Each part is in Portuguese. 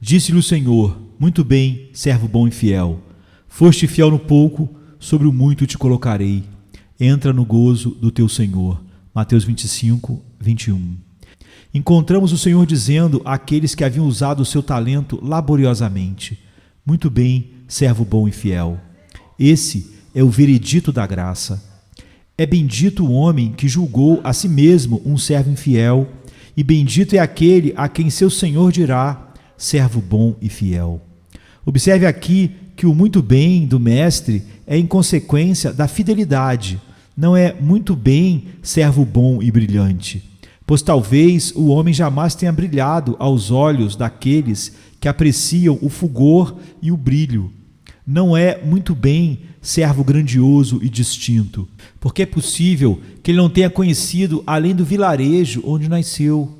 Disse-lhe o Senhor: muito bem, servo bom e fiel. Foste fiel no pouco, sobre o muito te colocarei. Entra no gozo do teu Senhor. Mateus 25, 21. Encontramos o Senhor dizendo àqueles que haviam usado o seu talento laboriosamente: muito bem, servo bom e fiel. Esse é o veredito da graça. É bendito o homem que julgou a si mesmo um servo infiel, e bendito é aquele a quem seu Senhor dirá: servo bom e fiel. Observe aqui que o muito bem do mestre é em consequência da fidelidade, não é muito bem, servo bom e brilhante, pois talvez o homem jamais tenha brilhado aos olhos daqueles que apreciam o fulgor e o brilho. Não é muito bem, servo grandioso e distinto, porque é possível que ele não tenha conhecido além do vilarejo onde nasceu.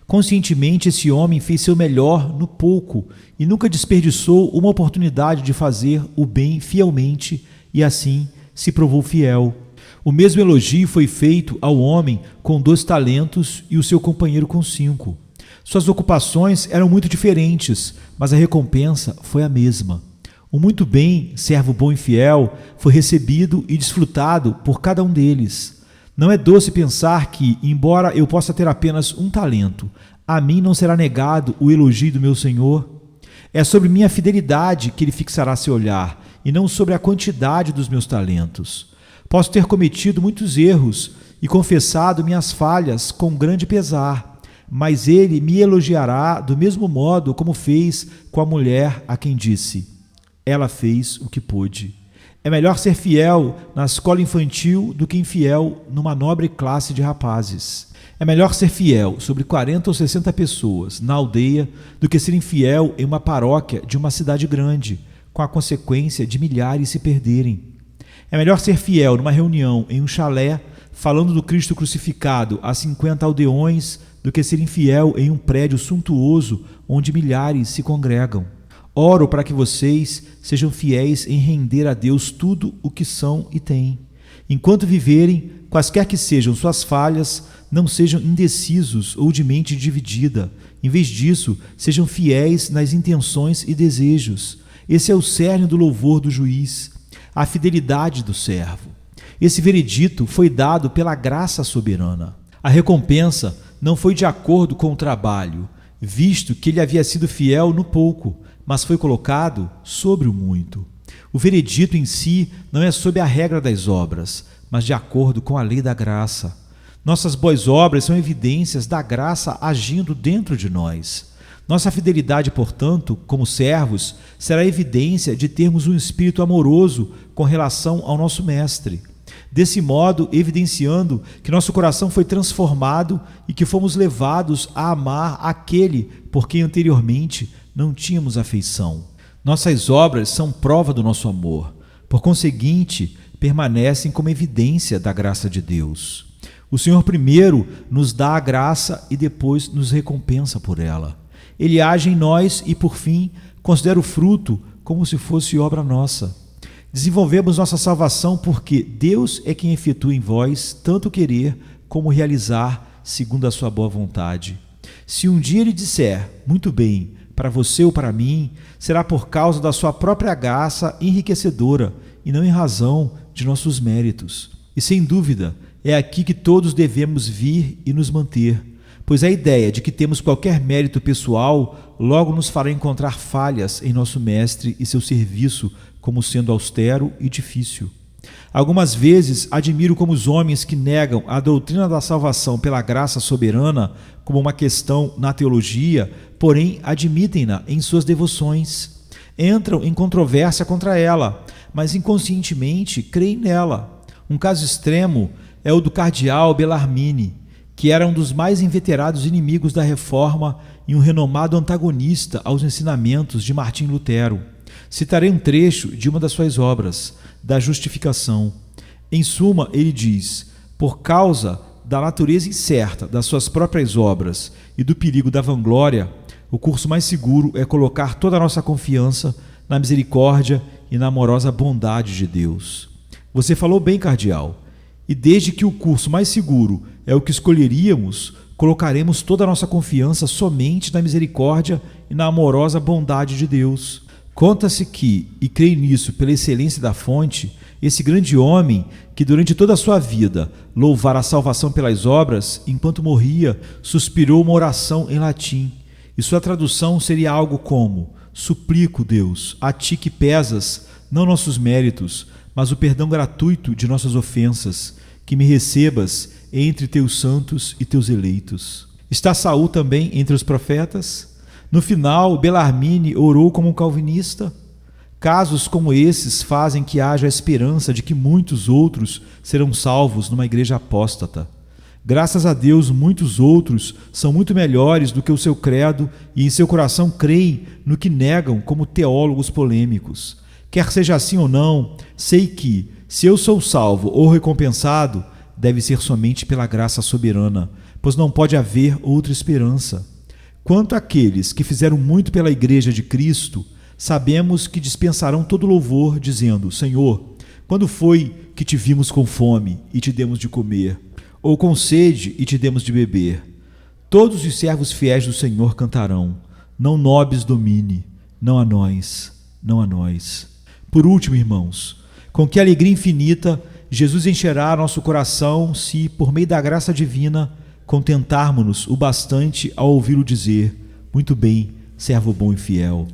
Conscientemente, esse homem fez seu melhor no pouco e nunca desperdiçou uma oportunidade de fazer o bem fielmente e assim se provou fiel. O mesmo elogio foi feito ao homem com 2 talentos e o seu companheiro com 5. Suas ocupações eram muito diferentes, mas a recompensa foi a mesma. O muito bem, servo bom e fiel, foi recebido e desfrutado por cada um deles. Não é doce pensar que, embora eu possa ter apenas 1 talento, a mim não será negado o elogio do meu Senhor? É sobre minha fidelidade que ele fixará seu olhar, e não sobre a quantidade dos meus talentos. Posso ter cometido muitos erros e confessado minhas falhas com grande pesar, mas ele me elogiará do mesmo modo como fez com a mulher a quem disse: ela fez o que pôde. É melhor ser fiel na escola infantil do que infiel numa nobre classe de rapazes. É melhor ser fiel sobre 40 ou 60 pessoas na aldeia do que ser infiel em uma paróquia de uma cidade grande, com a consequência de milhares se perderem. É melhor ser fiel numa reunião em um chalé, falando do Cristo crucificado a 50 aldeões, do que ser infiel em um prédio suntuoso onde milhares se congregam. Oro para que vocês sejam fiéis em render a Deus tudo o que são e têm. Enquanto viverem, quaisquer que sejam suas falhas, não sejam indecisos ou de mente dividida. Em vez disso, sejam fiéis nas intenções e desejos. Esse é o cerne do louvor do juiz, a fidelidade do servo. Esse veredito foi dado pela graça soberana. A recompensa não foi de acordo com o trabalho, visto que ele havia sido fiel no pouco, mas foi colocado sobre o muito. O veredito em si não é sob a regra das obras, mas de acordo com a lei da graça. Nossas boas obras são evidências da graça agindo dentro de nós. Nossa fidelidade, portanto, como servos, será evidência de termos um espírito amoroso com relação ao nosso Mestre. Desse modo, evidenciando que nosso coração foi transformado e que fomos levados a amar aquele por quem anteriormente não tínhamos afeição. Nossas obras são prova do nosso amor. Por conseguinte, permanecem como evidência da graça de Deus. O Senhor primeiro nos dá a graça e depois nos recompensa por ela. Ele age em nós e, por fim, considera o fruto como se fosse obra nossa. Desenvolvemos nossa salvação porque Deus é quem efetua em vós tanto querer como realizar segundo a sua boa vontade. Se um dia ele disser, muito bem, para você ou para mim, será por causa da sua própria graça enriquecedora e não em razão de nossos méritos. E sem dúvida, é aqui que todos devemos vir e nos manter, pois a ideia de que temos qualquer mérito pessoal logo nos fará encontrar falhas em nosso Mestre e seu serviço como sendo austero e difícil. Algumas vezes admiro como os homens que negam a doutrina da salvação pela graça soberana como uma questão na teologia, porém admitem-na em suas devoções. Entram em controvérsia contra ela, mas inconscientemente creem nela. Um caso extremo é o do cardeal Bellarmine, que era um dos mais inveterados inimigos da Reforma e um renomado antagonista aos ensinamentos de Martim Lutero. Citarei um trecho de uma das suas obras, da Justificação. Em suma, ele diz: por causa da natureza incerta das suas próprias obras e do perigo da vanglória, o curso mais seguro é colocar toda a nossa confiança na misericórdia e na amorosa bondade de Deus. Você falou bem, cardeal. E desde que o curso mais seguro é o que escolheríamos, colocaremos toda a nossa confiança somente na misericórdia e na amorosa bondade de Deus. Conta-se que, e creio nisso pela excelência da fonte, esse grande homem, que durante toda a sua vida louvara a salvação pelas obras, enquanto morria, suspirou uma oração em latim, e sua tradução seria algo como: suplico, Deus, a ti que pesas, não nossos méritos, mas o perdão gratuito de nossas ofensas, que me recebas entre teus santos e teus eleitos. Está Saul também entre os profetas? No final, Bellarmine orou como um calvinista. Casos como esses fazem que haja a esperança de que muitos outros serão salvos numa igreja apóstata. Graças a Deus, muitos outros são muito melhores do que o seu credo e em seu coração creem no que negam como teólogos polêmicos. Quer seja assim ou não, sei que, se eu sou salvo ou recompensado, deve ser somente pela graça soberana, pois não pode haver outra esperança. Quanto àqueles que fizeram muito pela Igreja de Cristo, sabemos que dispensarão todo louvor, dizendo: Senhor, quando foi que te vimos com fome e te demos de comer, ou com sede e te demos de beber? Todos os servos fiéis do Senhor cantarão: não nobis domine, não a nós, não a nós. Por último, irmãos, com que alegria infinita Jesus encherá nosso coração se, por meio da graça divina, contentarmos-nos o bastante ao ouvi-lo dizer: muito bem, servo bom e fiel.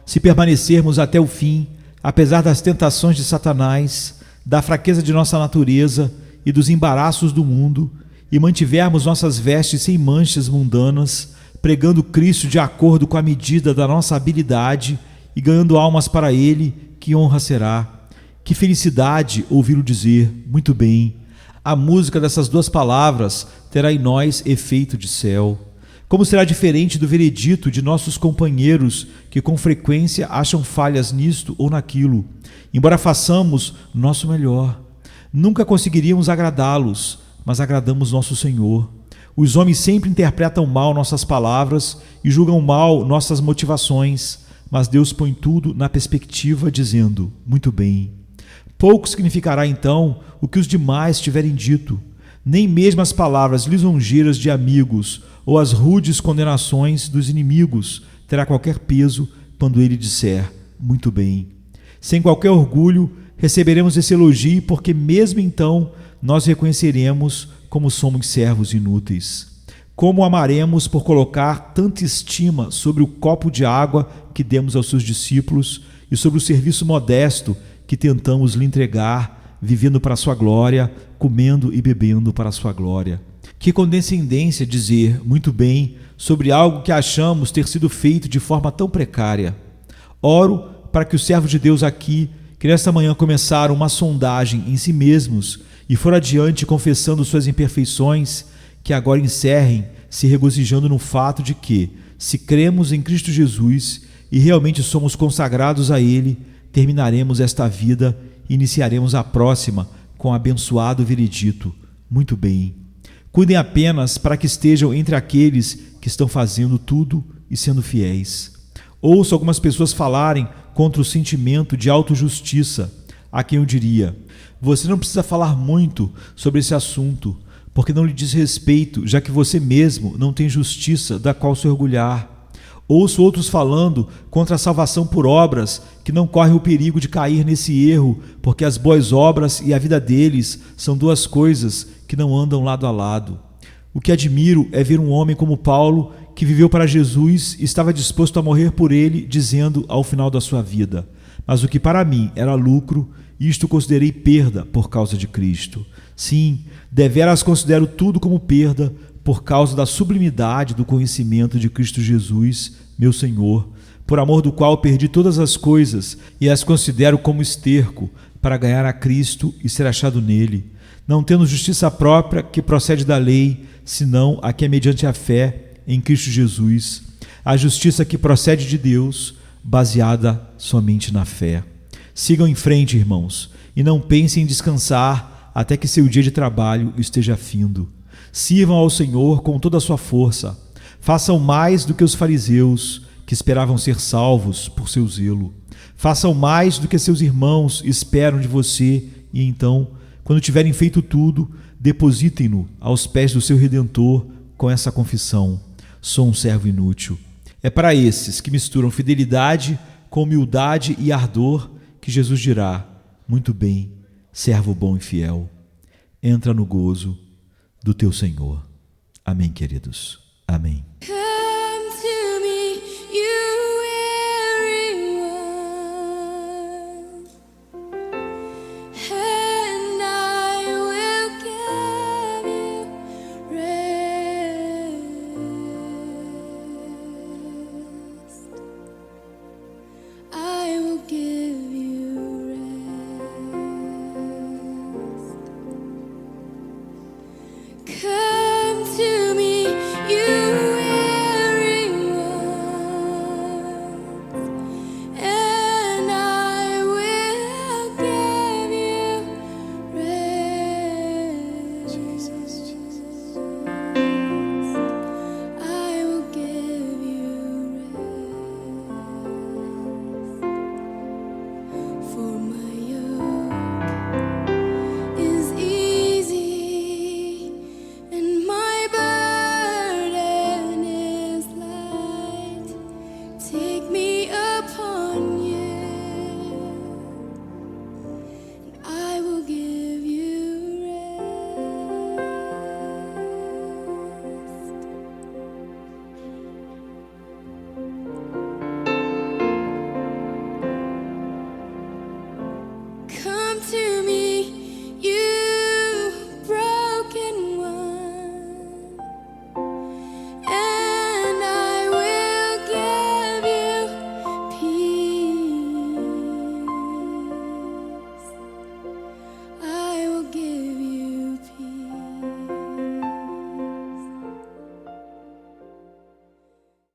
Se permanecermos até o fim, apesar das tentações de Satanás, da fraqueza de nossa natureza e dos embaraços do mundo, e mantivermos nossas vestes sem manchas mundanas, pregando Cristo de acordo com a medida da nossa habilidade e ganhando almas para Ele, que honra será. Que felicidade ouvi-lo dizer: muito bem. A música dessas duas palavras terá em nós efeito de céu. Como será diferente do veredito de nossos companheiros que com frequência acham falhas nisto ou naquilo, embora façamos nosso melhor. Nunca conseguiríamos agradá-los, mas agradamos nosso Senhor. Os homens sempre interpretam mal nossas palavras e julgam mal nossas motivações, mas Deus põe tudo na perspectiva, dizendo: muito bem. Pouco significará então o que os demais tiverem dito. Nem mesmo as palavras lisonjeiras de amigos ou as rudes condenações dos inimigos terá qualquer peso quando ele disser: muito bem. Sem qualquer orgulho, receberemos esse elogio, porque mesmo então nós reconheceremos como somos servos inúteis. Como amaremos por colocar tanta estima sobre o copo de água que demos aos seus discípulos e sobre o serviço modesto que tentamos lhe entregar, vivendo para a sua glória, comendo e bebendo para a sua glória. Que condescendência dizer muito bem sobre algo que achamos ter sido feito de forma tão precária. Oro para que os servos de Deus aqui, que nesta manhã começaram uma sondagem em si mesmos e foram adiante confessando suas imperfeições, que agora encerrem se regozijando no fato de que, se cremos em Cristo Jesus e realmente somos consagrados a Ele, terminaremos esta vida e iniciaremos a próxima com o abençoado veredito: muito bem. Cuidem apenas para que estejam entre aqueles que estão fazendo tudo e sendo fiéis. Ouço algumas pessoas falarem contra o sentimento de autojustiça, a quem eu diria: você não precisa falar muito sobre esse assunto, porque não lhe diz respeito, já que você mesmo não tem justiça da qual se orgulhar. Ouço outros falando contra a salvação por obras, que não correm o perigo de cair nesse erro, porque as boas obras e a vida deles são duas coisas que não andam lado a lado. O que admiro é ver um homem como Paulo, que viveu para Jesus e estava disposto a morrer por ele, dizendo ao final da sua vida: mas o que para mim era lucro, isto considerei perda por causa de Cristo. Sim, deveras considero tudo como perda, por causa da sublimidade do conhecimento de Cristo Jesus, meu Senhor, por amor do qual perdi todas as coisas e as considero como esterco, para ganhar a Cristo e ser achado nele, não tendo justiça própria que procede da lei, senão a que é mediante a fé em Cristo Jesus, a justiça que procede de Deus, baseada somente na fé. Sigam em frente, irmãos, e não pensem em descansar até que seu dia de trabalho esteja findo. Sirvam ao Senhor com toda a sua força. Façam mais do que os fariseus, que esperavam ser salvos por seu zelo. Façam mais do que seus irmãos esperam de você, e então, quando tiverem feito tudo, depositem-no aos pés do seu Redentor com essa confissão: sou um servo inútil. É para esses que misturam fidelidade com humildade e ardor que Jesus dirá: muito bem, servo bom e fiel, entra no gozo do teu Senhor. Amém, queridos. Amém.